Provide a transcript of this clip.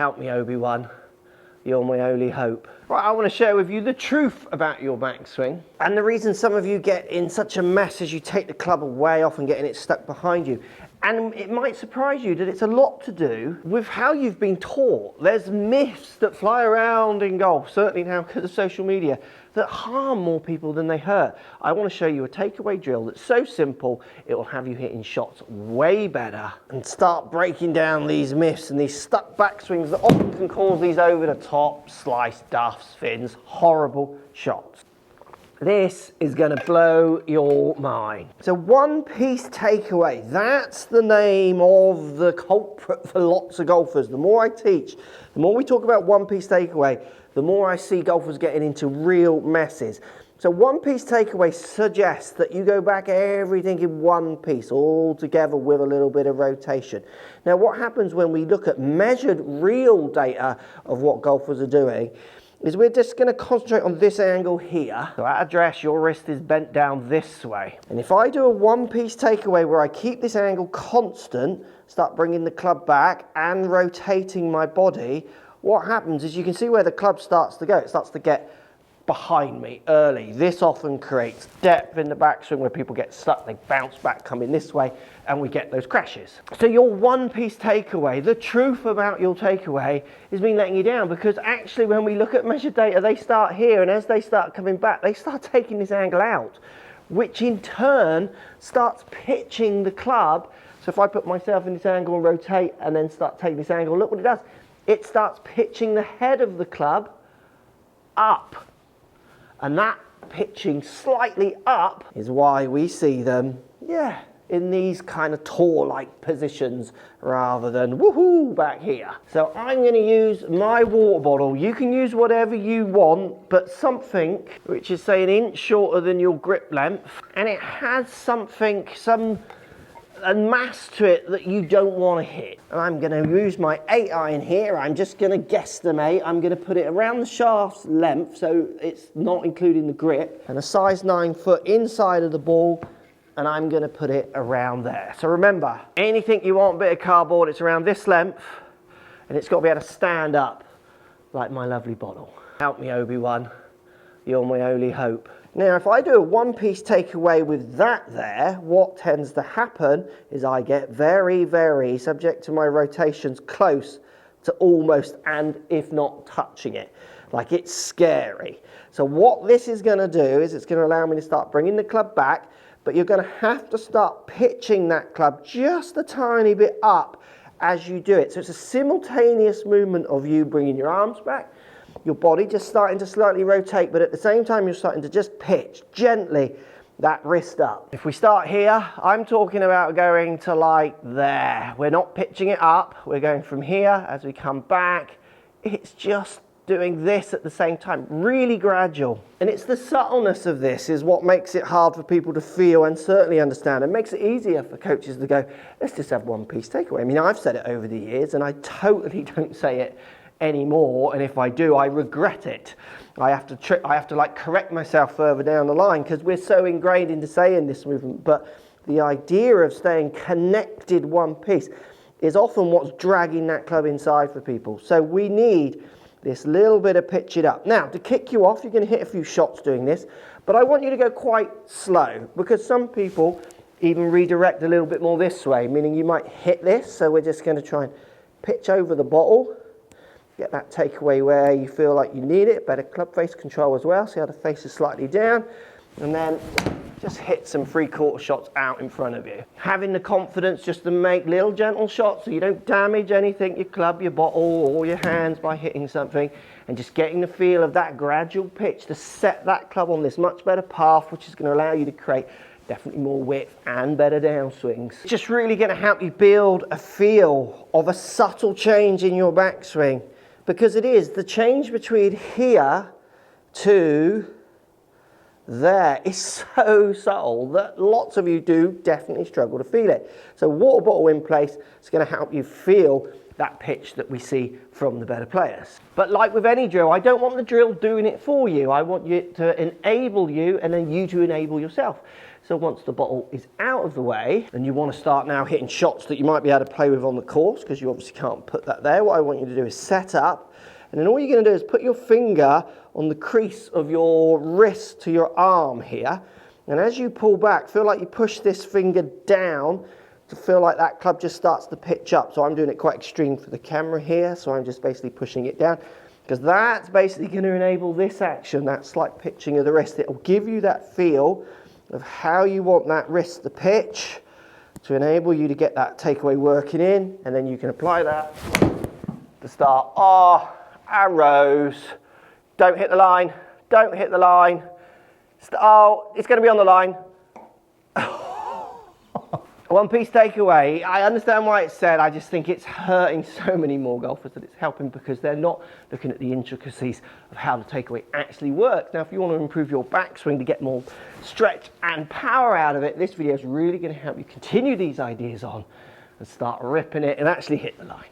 Help me, Obi-Wan. You're my only hope. Right, I want to share with you the truth about your backswing. And the reason some of you get in such a mess is you take the club away, often getting it stuck behind you. And it might surprise you that it's a lot to do with how you've been taught. There's myths that fly around in golf, certainly now because of social media, that harm more people than they hurt. I want to show you a takeaway drill that's so simple, it will have you hitting shots way better and start breaking down these myths and these stuck backswings that often can cause these over the top, slice, duffs, fins, horrible shots. This is going to blow your mind. So one piece takeaway, that's the name of the culprit for lots of golfers. The more I teach, the more we talk about one piece takeaway, the more I see golfers getting into real messes. So one piece takeaway suggests that you go back everything in one piece all together with a little bit of rotation. Now what happens when we look at measured real data of what golfers are doing is we're just going to concentrate on this angle here. So at address, your wrist is bent down this way. And if I do a one-piece takeaway where I keep this angle constant, start bringing the club back and rotating my body, what happens is you can see where the club starts to go. It starts to get behind me early. This often creates depth in the backswing where people get stuck, they bounce back coming this way, and we get those crashes. So your one-piece takeaway, the truth about your takeaway is been letting you down, because actually when we look at measured data, they start here, and as they start coming back, they start taking this angle out, which in turn starts pitching the club. So if I put myself in this angle and rotate and then start taking this angle, look what it does. It starts pitching the head of the club up. And that pitching slightly up is why we see them, in these kind of tour-like positions rather than woohoo back here. So I'm going to use my water bottle. You can use whatever you want, but something which is say an inch shorter than your grip length, and it has something, a mass to it that you don't want to hit. And I'm going to use my 8 iron here. I'm just going to guesstimate. I'm going to put it around the shaft's length, so it's not including the grip, and a size 9 foot inside of the ball, and I'm going to put it around there. So remember, anything you want, bit of cardboard, it's around this length, and it's got to be able to stand up like my lovely bottle. Help me, Obi-Wan. You're my only hope. Now, if I do a one-piece takeaway with that there, what tends to happen is I get very, very, subject to my rotations, close to almost and if not touching it. Like, it's scary. So what this is going to do is it's going to allow me to start bringing the club back, but you're going to have to start pitching that club just a tiny bit up as you do it. So it's a simultaneous movement of you bringing your arms back, your body just starting to slightly rotate, but at the same time you're starting to just pitch gently that wrist up. If we start here, I'm talking about going to like there. We're not pitching it up, we're going from here as we come back. It's just doing this at the same time, really gradual. And it's the subtleness of this is what makes it hard for people to feel and certainly understand, and makes it easier for coaches to go, let's just have one piece takeaway. I mean, I've said it over the years and I totally don't say it anymore, and if I do, I regret it. I have to like correct myself further down the line because we're so ingrained into saying this movement, but the idea of staying connected one piece is often what's dragging that club inside for people. So we need this little bit of pitch it up. Now, to kick you off, you're going to hit a few shots doing this, but I want you to go quite slow, because some people even redirect a little bit more this way, meaning you might hit this. So we're just going to try and pitch over the bottle, get that takeaway where you feel like you need it. Better club face control as well. See how the face is slightly down, and then just hit some 3/4 shots out in front of you. Having the confidence just to make little gentle shots so you don't damage anything, your club, your bottle, or your hands by hitting something, and just getting the feel of that gradual pitch to set that club on this much better path, which is going to allow you to create definitely more width and better downswings. It's just really going to help you build a feel of a subtle change in your backswing, because it is the change between here to there is so subtle that lots of you do definitely struggle to feel it. So water bottle in place is going to help you feel that pitch that we see from the better players. But like with any drill, I don't want the drill doing it for you. I want it to enable you and then you to enable yourself. So once the bottle is out of the way, and you want to start now hitting shots that you might be able to play with on the course, because you obviously can't put that there, what I want you to do is set up, and then all you're going to do is put your finger on the crease of your wrist to your arm here, and as you pull back, feel like you push this finger down to feel like that club just starts to pitch up. So I'm doing it quite extreme for the camera here, so I'm just basically pushing it down, because that's basically going to enable this action, that slight pitching of the wrist. It will give you that feel of how you want that wrist to pitch to enable you to get that takeaway working in, and then you can apply that to start arrows. Don't hit the line, don't hit the line. Oh, it's going to be on the line. One piece takeaway, I understand why it's said, I just think it's hurting so many more golfers that it's helping, because they're not looking at the intricacies of how the takeaway actually works. Now, if you want to improve your backswing to get more stretch and power out of it, this video is really going to help you continue these ideas on and start ripping it and actually hit the line.